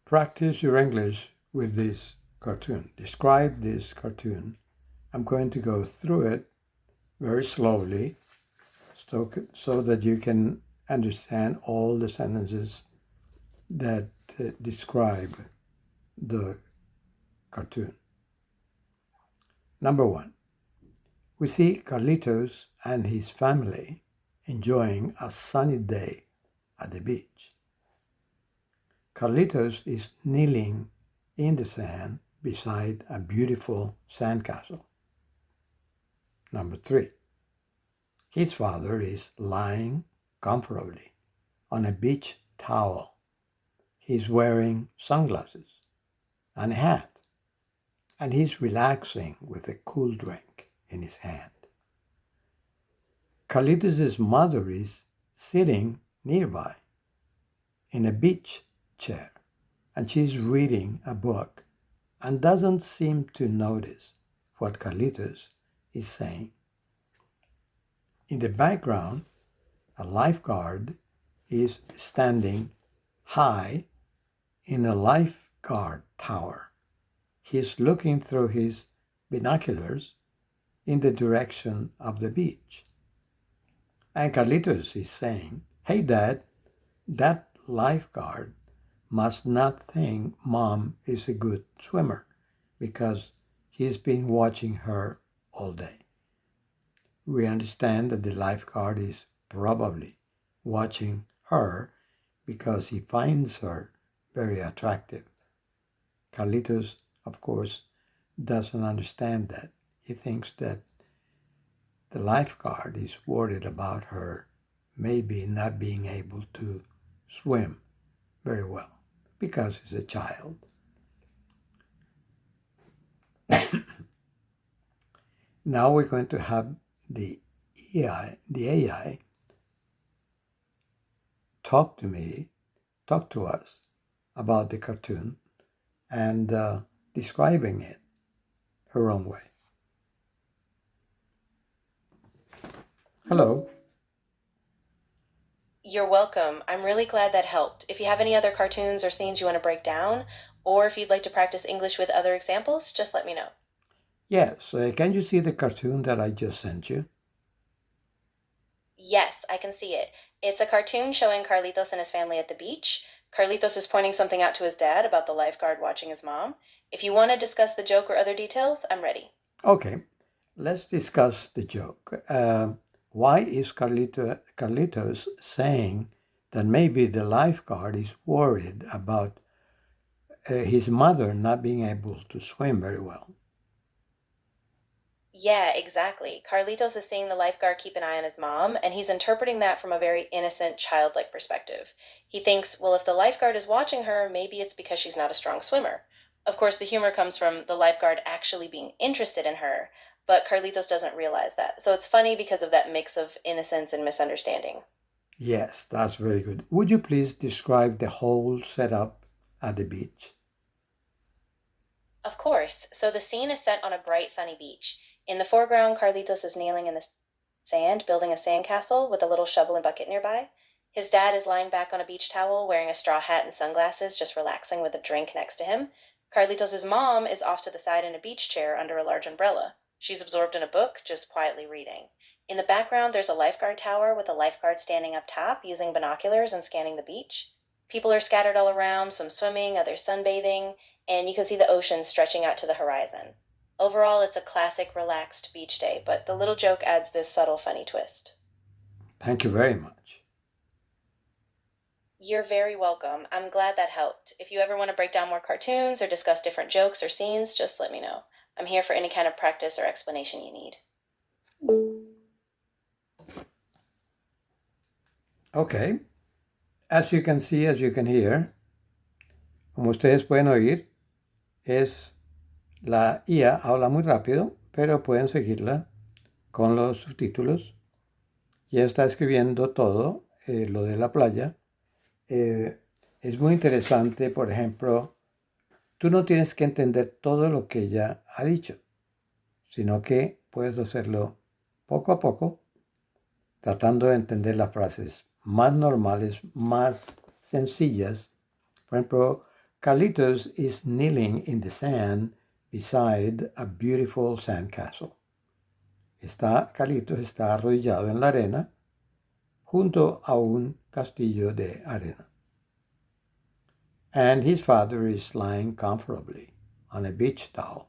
Practice your English with this cartoon. Describe this cartoon. I'm going to go through it very slowly so that you can understand all the sentences that describe the cartoon. Number one, we see Carlitos and his family enjoying a sunny day at the beach. Carlitos is kneeling in the sand beside a beautiful sandcastle. Number three, his father is lying comfortably on a beach towel. He's wearing sunglasses and a hat, and he's relaxing with a cool drink in his hand. Carlitos' mother is sitting nearby in a beach chair, and she's reading a book and doesn't seem to notice what Carlitos is saying. In the background, a lifeguard is standing high in a lifeguard tower. He's looking through his binoculars in the direction of the beach. And Carlitos is saying, "Hey, Dad, that lifeguard must not think Mom is a good swimmer because he's been watching her all day." We understand that the lifeguard is probably watching her because he finds her very attractive. Carlitos, of course, doesn't understand that. He thinks that the lifeguard is worried about her maybe not being able to swim very well because he's a child. Now we're going to have the AI talk to us about the cartoon and describing it her own way. Hello. You're welcome. I'm really glad that helped. If you have any other cartoons or scenes you want to break down, or if you'd like to practice English with other examples, just let me know. Yes, can you see the cartoon that I just sent you? Yes, I can see it. It's a cartoon showing Carlitos and his family at the beach. Carlitos is pointing something out to his dad about the lifeguard watching his mom. If you want to discuss the joke or other details, I'm ready. Okay, let's discuss the joke. Why is Carlitos saying that maybe the lifeguard is worried about his mother not being able to swim very well? Yeah, exactly. Carlitos is seeing the lifeguard keep an eye on his mom, and he's interpreting that from a very innocent, childlike perspective. He thinks, well, if the lifeguard is watching her, maybe it's because she's not a strong swimmer. Of course, the humor comes from the lifeguard actually being interested in her, but Carlitos doesn't realize that. So it's funny because of that mix of innocence and misunderstanding. Yes, that's very good. Would you please describe the whole setup at the beach? Of course. So the scene is set on a bright, sunny beach. In the foreground, Carlitos is kneeling in the sand, building a sandcastle with a little shovel and bucket nearby. His dad is lying back on a beach towel, wearing a straw hat and sunglasses, just relaxing with a drink next to him. Carlitos' mom is off to the side in a beach chair under a large umbrella. She's absorbed in a book, just quietly reading. In the background, there's a lifeguard tower with a lifeguard standing up top, using binoculars and scanning the beach. People are scattered all around, some swimming, others sunbathing, and you can see the ocean stretching out to the horizon. Overall, it's a classic, relaxed beach day, but the little joke adds this subtle, funny twist. Thank you very much. You're very welcome. I'm glad that helped. If you ever want to break down more cartoons or discuss different jokes or scenes, just let me know. I'm here for any kind of practice or explanation you need. Okay, as you can see, as you can hear, como ustedes pueden oír, la IA habla muy rápido, pero pueden seguirla con los subtítulos. Ya está escribiendo todo lo de la playa. Es muy interesante, por ejemplo, tú no tienes que entender todo lo que ella ha dicho, sino que puedes hacerlo poco a poco, tratando de entender las frases más normales, más sencillas. Por ejemplo, Carlitos is kneeling in the sand beside a beautiful sandcastle. Carlitos está arrodillado en la arena junto a un castillo de arena. And his father is lying comfortably on a beach towel.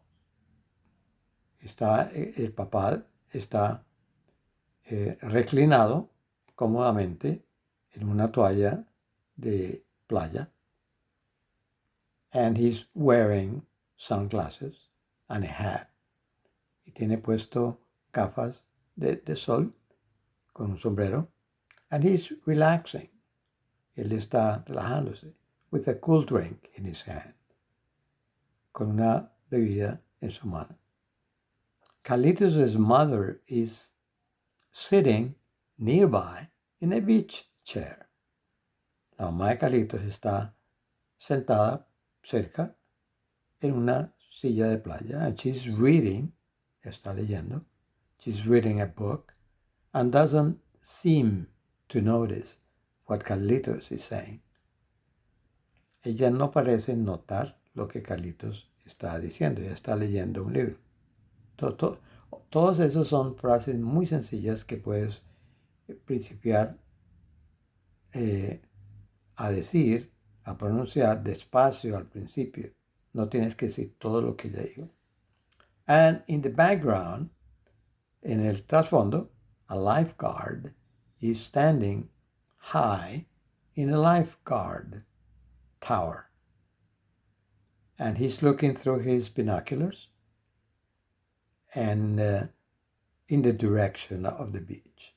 El papá está reclinado cómodamente en una toalla de playa. And he's wearing sunglasses and a hat. Y tiene puesto gafas de sol con un sombrero. And he's relaxing. Él está relajándose with a cool drink in his hand. Con una bebida en su mano. Carlitos' mother is sitting nearby in a beach chair. La mamá de Carlitos está sentada cerca en una silla de playa, and she's reading, está leyendo, she's reading a book, and doesn't seem to notice what Carlitos is saying. Ella no parece notar lo que Carlitos está diciendo, ella está leyendo un libro. Todos esos son frases muy sencillas que puedes principiar a decir, a pronunciar despacio al principio. No tienes que decir todo lo que ya digo. And in the background, en el trasfondo, a lifeguard is standing high in a lifeguard tower. And he's looking through his binoculars and in the direction of the beach.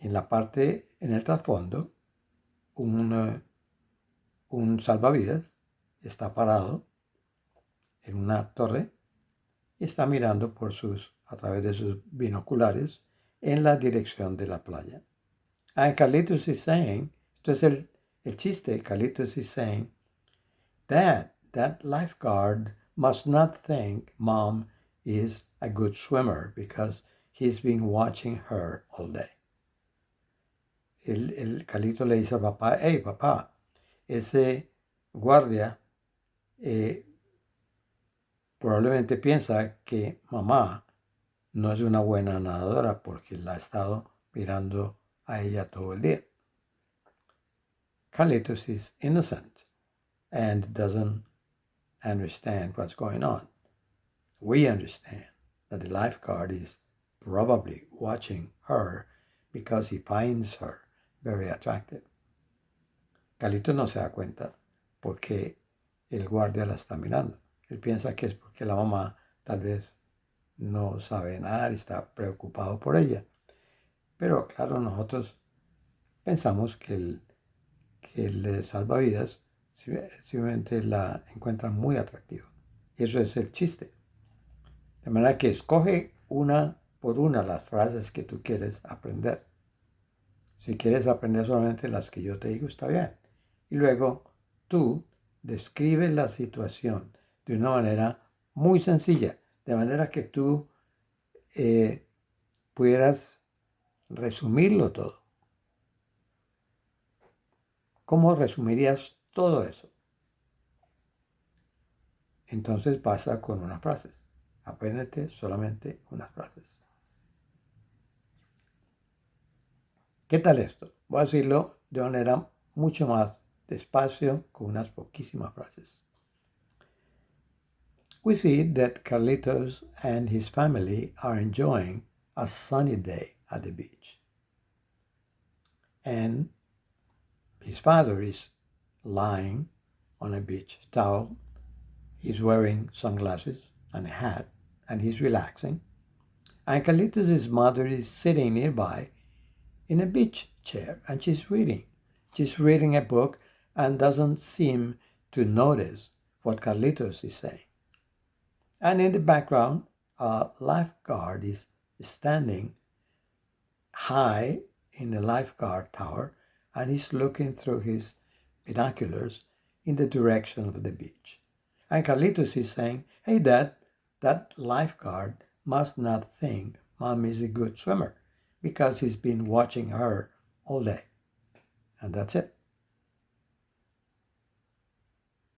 En la parte, en el trasfondo, un salvavidas está parado en una torre y está mirando a través de sus binoculares en la dirección de la playa. And Carlitos is saying, esto es el chiste, Carlitos is saying, that lifeguard must not think mom is a good swimmer because he's been watching her all day. El Carlito le dice al papá, hey papá, ese guardia probablemente piensa que mamá no es una buena nadadora porque la ha estado mirando a ella todo el día. Carlitos is innocent and doesn't understand what's going on. We understand that the lifeguard is probably watching her because he finds her very attractive. Carlitos no se da cuenta porque el guardia la está mirando. Él piensa que es porque la mamá tal vez no sabe nadar y está preocupado por ella. Pero claro, nosotros pensamos que el salvavidas simplemente la encuentra muy atractiva. Y eso es el chiste. De manera que escoge una por una las frases que tú quieres aprender. Si quieres aprender solamente las que yo te digo, está bien. Y luego tú describes la situación de una manera muy sencilla, de manera que tú pudieras resumirlo todo. ¿Cómo resumirías todo eso? Entonces basta con unas frases. Apréndete solamente unas frases. ¿Qué tal esto? Voy a decirlo de manera mucho más despacio, con unas poquísimas frases. We see that Carlitos and his family are enjoying a sunny day at the beach. And his father is lying on a beach towel. He's wearing sunglasses and a hat, and he's relaxing. And Carlitos' mother is sitting nearby in a beach chair, and she's reading. She's reading a book and doesn't seem to notice what Carlitos is saying. And in the background, a lifeguard is standing high in the lifeguard tower, and he's looking through his binoculars in the direction of the beach. And Carlitos is saying, hey, Dad, that lifeguard must not think Mom is a good swimmer because he's been watching her all day. And that's it.